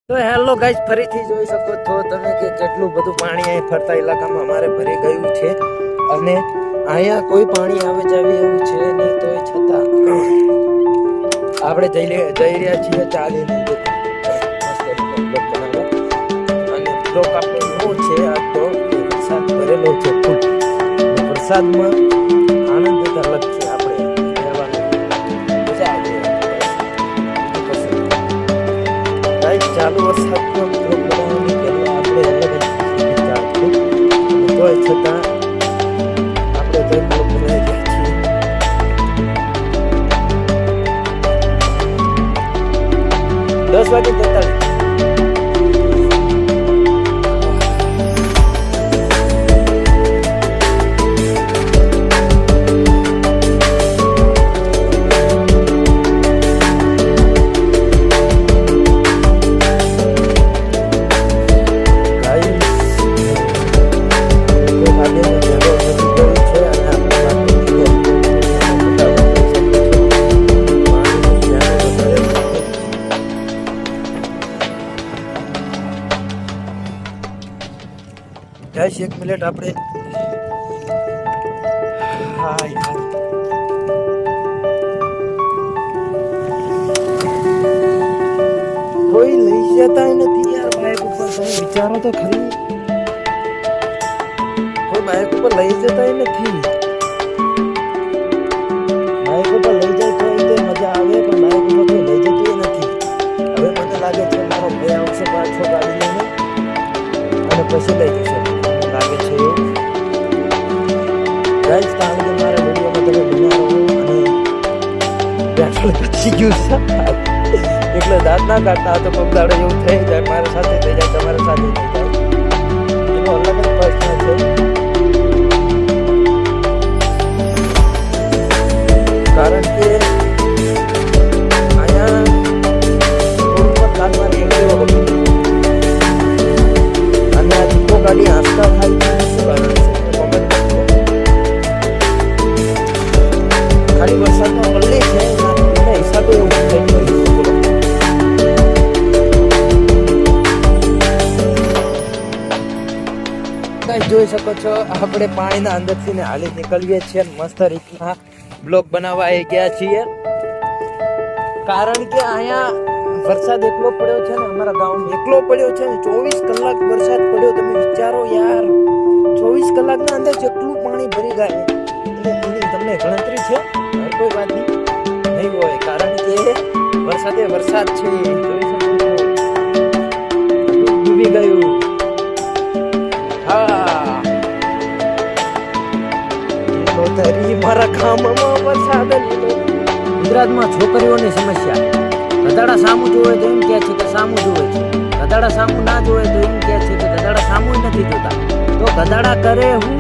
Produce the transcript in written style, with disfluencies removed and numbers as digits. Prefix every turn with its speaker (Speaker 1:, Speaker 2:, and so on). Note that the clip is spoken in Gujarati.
Speaker 1: તો હેલો ગાઈસ, ફરીથી જોઈ શકો છો તમે કે કેટલું બધું પાણી અહીં ફરતા ઇલાકામાં અમારે ભરી ગયું છે અને અહીંયા કોઈ પાણી આવે જાવે એવું છે નહીં, તોય છતાં આપણે જઈ રહ્યા છીએ ચાલીને અને બ્લોક આપણો એવો છે આ તો વરસાદ ભરેલો છે ફૂલ. વરસાદમાં આનંદ જ અલગ છે. આપણે રહેવાનું મજા આવે. ચાલુ વરસાદમાં બ્લોક બનાવવાની પહેલા આપણે અલગ જ વિચારશું, તોય છતાં આપણે તો બ્લોક બનાવી ગયા છીએ. 10:43 એક મિનિટ આપણે કોઈ લઈ જતા નથી યાર બાઇક ઉપર. તમે વિચારો તો ખરી, કોઈ બાઇક ઉપર લઈ જતા નથી. બાઇક ઉપર લઈ જાય તો મજા આવે, પણ બાઇક ઉપર કોઈ લઈ જતું નથી. હવે મને લાગે છે મારો ભાઈ આવશે પાછો ગાડી લઈને અને પછી લઈ જશે લાગે છે. ગાઈસ, કારણ કે મારા વિડીયોમાં તમે બનાવો અને પેટ્રોલ ઘટી ગયું છે એટલે દાંત ના કાઢતા તો કોઈક દાડો એવું થઈ જાય, મારા સાથે થઈ જાય, તમારા સાથે થઈ જાય, એનો અલગ જ પ્રશ્ન છે. કારણ કે અહીંયા રોડ પર લાગવાની એક્ટિવા હતી અને આ દીપો ગાડી આંસકા થાય છે. શું કારણ છે કોમેન્ટ કરજો. ખાલી વરસાદમાં પલ્લી છે એના હિસાબે એવું થઈ ગયું. જોઈ શકો છો આપણે પાણીના અંદરથી ને હાલી નીકળીએ છીએ, મસ્ત રીતના બ્લોક બનાવવા આવી ગયા છીએ. કારણ કે અહીંયા વરસાદ એટલો પડ્યો છે ને, અમારા ગામમાં એટલો પડ્યો છે ને, 24 કલાક વરસાદ પડ્યો. તમે વિચારો યાર, 24 કલાકના અંદર જેટલું પાણી ભરી જાય એટલે એની તમને ગણતરી છે કોઈ વાત નહીં હોય. કારણ કે વરસાદે વરસાદ છે. જોઈ શકો છો ડૂબી ગયું. મારા ગામમાં વરસાદ. ગુજરાતમાં છોકરીઓની સમસ્યા, ગધાડા સામું જોવે તો એમ કહે છે કે સામું જોવે છે, ગધાડા સામું ના જોવે તો એમ કહે છે કે ગધાડા સામું નથી જોતા. તો ગધાડા કરે હું